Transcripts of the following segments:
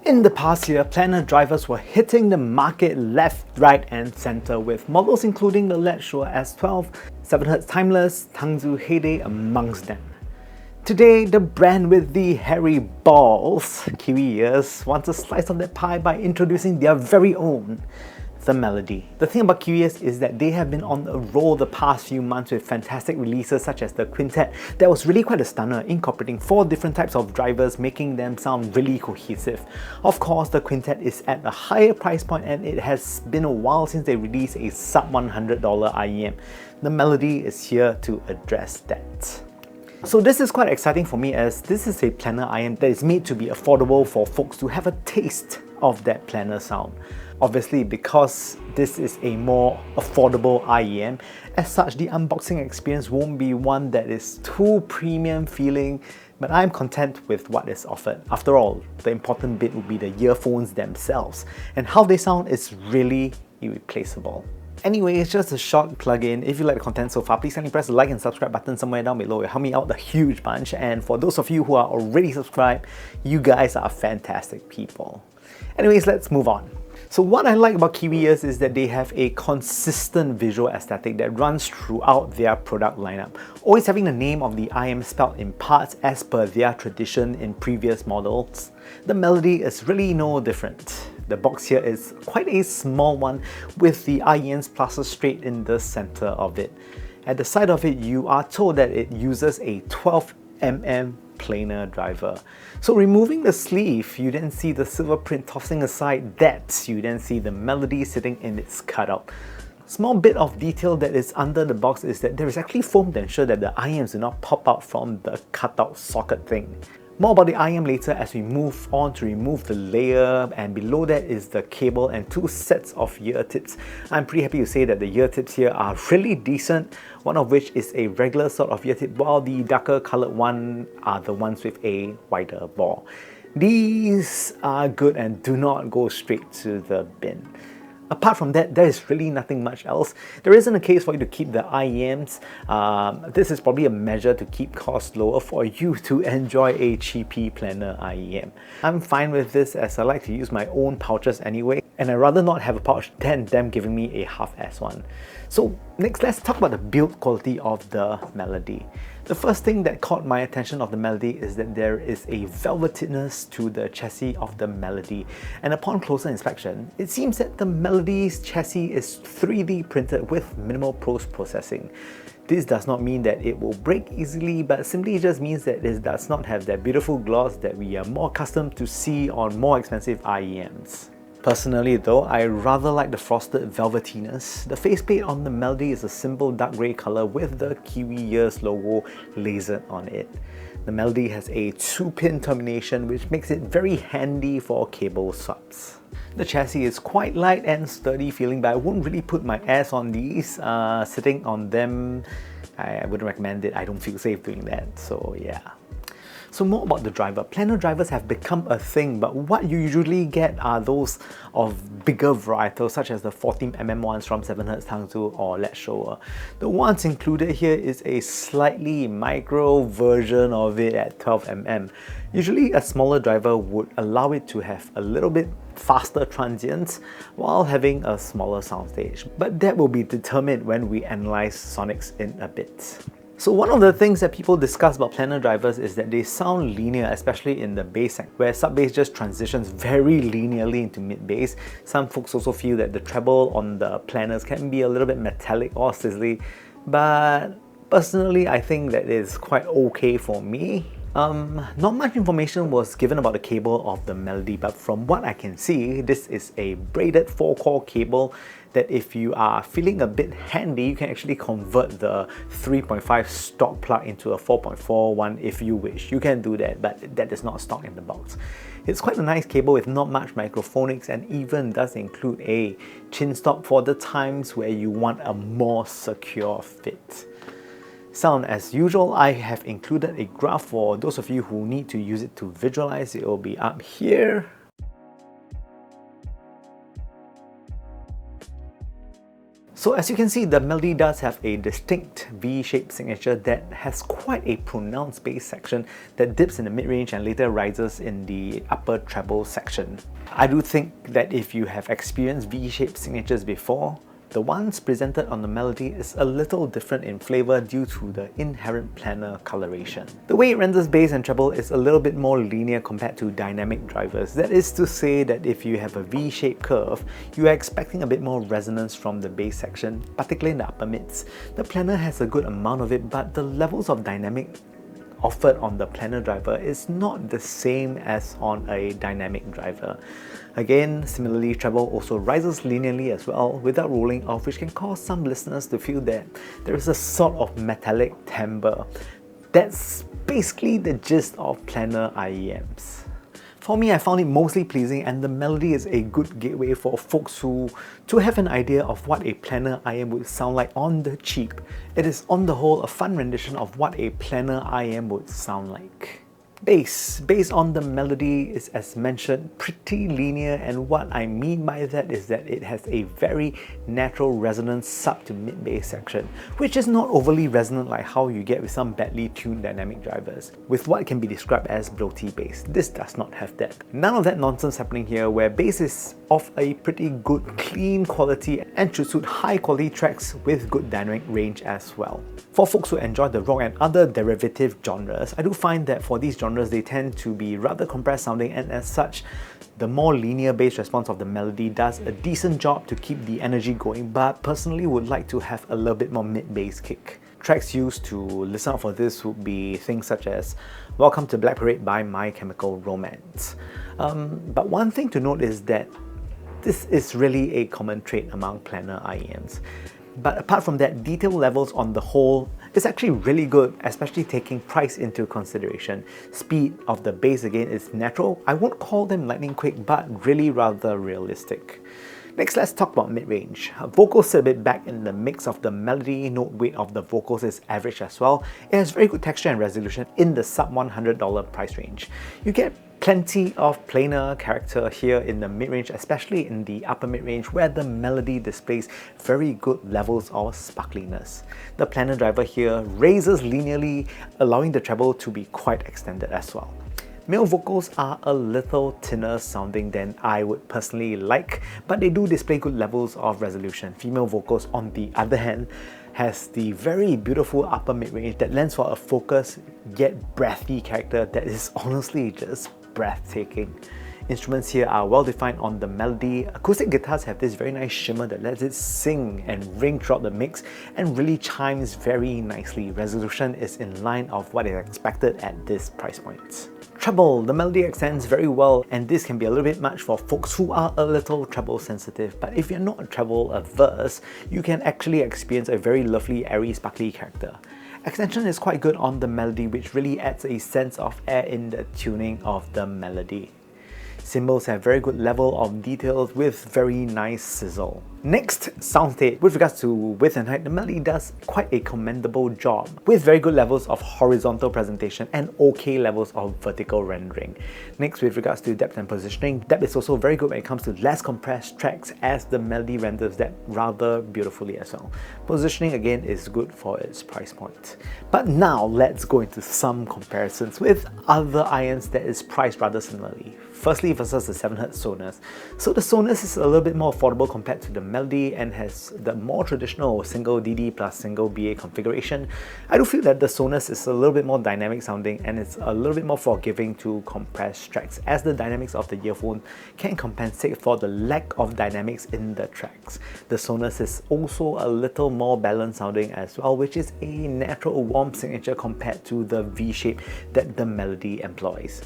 In the past year, planar drivers were hitting the market left, right and center with models including the Lrtshouer S12, 7Hz Timeless, Tangzu Heyday amongst them. Today, the brand with the hairy balls, Kiwiears, wants a slice of that pie by introducing their very own, the Melody. The thing about Kiwiears is that they have been on a roll the past few months with fantastic releases such as the Quintet that was really quite a stunner, incorporating 4 different types of drivers, making them sound really cohesive. Of course, the Quintet is at a higher price point and it has been a while since they released a sub $100 IEM. The Melody is here to address that. So this is quite exciting for me as this is a planar IEM that is made to be affordable for folks to have a taste of that planar sound. Obviously, because this is a more affordable IEM, as such the unboxing experience won't be one that is too premium feeling, but I'm content with what is offered. After all, the important bit will be the earphones themselves, and how they sound is really irreplaceable. Anyway, it's just a short plug-in. If you like the content so far, please kindly press the like and subscribe button somewhere down below. It'll help me out a huge bunch, and for those of you who are already subscribed, you guys are fantastic people. Anyways, let's move on. So what I like about Kiwiears is that they have a consistent visual aesthetic that runs throughout their product lineup, always having the name of the IEM spelled in parts as per their tradition in previous models. The Melody is really no different. The box here is quite a small one with the IEMs plastered straight in the center of it. At the side of it, you are told that it uses a 12mm planar driver. So removing the sleeve, you then see the silver print tossing aside that, you then see the Melody sitting in its cutout. Small bit of detail that is under the box is that there is actually foam to ensure that the IEMs do not pop out from the cutout socket thing. More about the IEM later as we move on to remove the layer, and below that is the cable and 2 sets of ear tips. I'm pretty happy to say that the ear tips here are really decent, one of which is a regular sort of ear tip, while the darker coloured one are the ones with a wider bore. These are good and do not go straight to the bin. Apart from that, there is really nothing much else. There isn't a case for you to keep the IEMs. This is probably a measure to keep costs lower for you to enjoy a cheapy planar IEM. I'm fine with this as I like to use my own pouches anyway, and I'd rather not have a pouch than them giving me a half-ass one. So next, let's talk about the build quality of the Melody. The first thing that caught my attention of the Melody is that there is a velvetedness to the chassis of the Melody, and upon closer inspection, it seems that the Melody's chassis is 3D printed with minimal post-processing. This does not mean that it will break easily, but simply just means that it does not have that beautiful gloss that we are more accustomed to see on more expensive IEMs. Personally though, I rather like the frosted velvetiness. The faceplate on the Melody is a simple dark grey colour with the Kiwiears logo lasered on it. The Melody has a 2-pin termination which makes it very handy for cable swaps. The chassis is quite light and sturdy feeling, but I wouldn't really put my ass on these. Sitting on them, I wouldn't recommend it. I don't feel safe doing that, so yeah. So more about the driver. Planar drivers have become a thing, but what you usually get are those of bigger varietals such as the 14mm ones from 7Hz Tangzu or Lrtshouer. The ones included here is a slightly micro version of it at 12mm. Usually a smaller driver would allow it to have a little bit faster transients while having a smaller soundstage, but that will be determined when we analyze sonics in a bit. So one of the things that people discuss about planar drivers is that they sound linear, especially in the bass segment, where sub-bass just transitions very linearly into mid-bass. Some folks also feel that the treble on the planars can be a little bit metallic or sizzly, but personally I think that is quite okay for me. Not much information was given about the cable of the Melody, but from what I can see, this is a braided 4-core cable that if you are feeling a bit handy, you can actually convert the 3.5 stock plug into a 4.4 one if you wish. You can do that, but that is not stock in the box. It's quite a nice cable with not much microphonics and even does include a chin stop for the times where you want a more secure fit. Sound as usual, I have included a graph for those of you who need to use it to visualize. It will be up here. So as you can see, the Melody does have a distinct V-shaped signature that has quite a pronounced bass section that dips in the mid-range and later rises in the upper treble section. I do think that if you have experienced V-shaped signatures before, the ones presented on the Melody is a little different in flavor due to the inherent planar coloration. The way it renders bass and treble is a little bit more linear compared to dynamic drivers. That is to say that if you have a V-shaped curve, you are expecting a bit more resonance from the bass section, particularly in the upper mids. The planar has a good amount of it, but the levels of dynamic offered on the planar driver is not the same as on a dynamic driver. Again, similarly, treble also rises linearly as well without rolling off, which can cause some listeners to feel that there is a sort of metallic timbre. That's basically the gist of planar IEMs. For me, I found it mostly pleasing, and the Melody is a good gateway for folks who have an idea of what a planar IEM would sound like on the cheap. It is on the whole a fun rendition of what a planar IEM would sound like. Bass on the Melody is, as mentioned, pretty linear, and what I mean by that is that it has a very natural resonance sub to mid bass section, which is not overly resonant like how you get with some badly tuned dynamic drivers, with what can be described as bloaty bass. This does not have that. None of that nonsense happening here, where bass is of a pretty good clean quality and should suit high quality tracks with good dynamic range as well. For folks who enjoy the rock and other derivative genres, I do find that for these genres they tend to be rather compressed sounding, and as such, the more linear bass response of the Melody does a decent job to keep the energy going, but personally would like to have a little bit more mid-bass kick. Tracks used to listen out for this would be things such as Welcome to Black Parade by My Chemical Romance. But one thing to note is that this is really a common trait among planar IEMs. But apart from that, detail levels on the whole is actually really good, especially taking price into consideration. Speed of the bass again is natural. I won't call them lightning quick, but really rather realistic. Next, let's talk about mid-range. Vocals sit a bit back in the mix of the Melody. Note weight of the vocals is average as well. It has very good texture and resolution in the sub $100 price range. You get plenty of planar character here in the mid-range, especially in the upper mid-range where the Melody displays very good levels of sparkliness. The planar driver here raises linearly, allowing the treble to be quite extended as well. Male vocals are a little thinner sounding than I would personally like, but they do display good levels of resolution. Female vocals, on the other hand, has the very beautiful upper mid-range that lends for a focused yet breathy character that is honestly just breathtaking. Instruments here are well defined on the Melody. Acoustic guitars have this very nice shimmer that lets it sing and ring throughout the mix and really chimes very nicely. Resolution is in line of what is expected at this price point. Treble. The Melody extends very well, and this can be a little bit much for folks who are a little treble sensitive, but if you're not treble averse, you can actually experience a very lovely, airy, sparkly character. Extension is quite good on the Melody, which really adds a sense of air in the tuning of the Melody. Cymbals have very good level of details with very nice sizzle. Next, Soundstage. With regards to width and height, the Melody does quite a commendable job with very good levels of horizontal presentation and okay levels of vertical rendering. Next, with regards to depth and positioning, depth is also very good when it comes to less compressed tracks, as the Melody renders that rather beautifully as well. Positioning again is good for its price point. But now let's go into some comparisons with other IEMs that is priced rather similarly. Firstly, versus the 7Hz Sonus. So the Sonus is a little bit more affordable compared to the Melody and has the more traditional single DD plus single BA configuration. I do feel that the Sonus is a little bit more dynamic sounding, and it's a little bit more forgiving to compressed tracks, as the dynamics of the earphone can compensate for the lack of dynamics in the tracks. The Sonus is also a little more balanced sounding as well, which is a natural warm signature compared to the V shape that the Melody employs.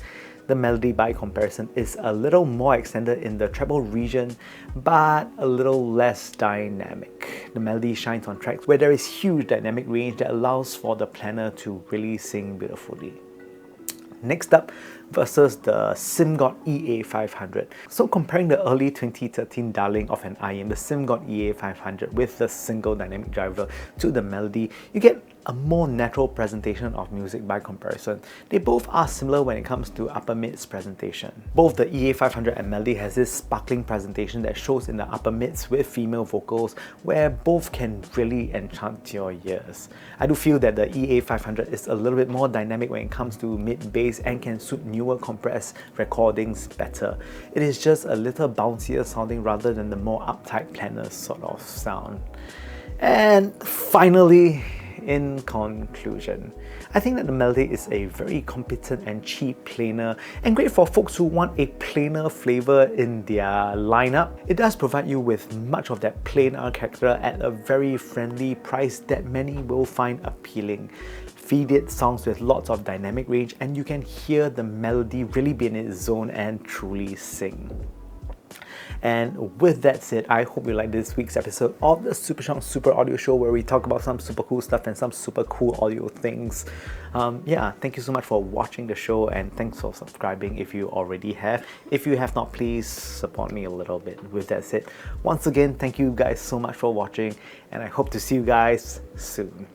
The Melody, by comparison, is a little more extended in the treble region, but a little less dynamic. The Melody shines on tracks where there is huge dynamic range that allows for the planar to really sing beautifully. Next up, versus the Simgot EA500. So comparing the early 2013 darling of an IEM, the Simgot EA500 with the single dynamic driver to the Melody, you get a more natural presentation of music by comparison. They both are similar when it comes to upper mids presentation. Both the EA500 and Melody has this sparkling presentation that shows in the upper mids with female vocals, where both can really enchant your ears. I do feel that the EA500 is a little bit more dynamic when it comes to mid bass and can suit newer compressed recordings better. It is just a little bouncier sounding rather than the more uptight Planar sort of sound. And finally, in conclusion, I think that the Melody is a very competent and cheap planar and great for folks who want a planar flavor in their lineup. It does provide you with much of that planar character at a very friendly price that many will find appealing. Feed it songs with lots of dynamic range and you can hear the Melody really be in its zone and truly sing. And with that said, I hope you liked this week's episode of the Super Shang Super Audio Show, where we talk about some super cool stuff and some super cool audio things. Yeah, thank you so much for watching the show, and thanks for subscribing if you already have. If you have not, please support me a little bit. With that said, once again, thank you guys so much for watching, and I hope to see you guys soon.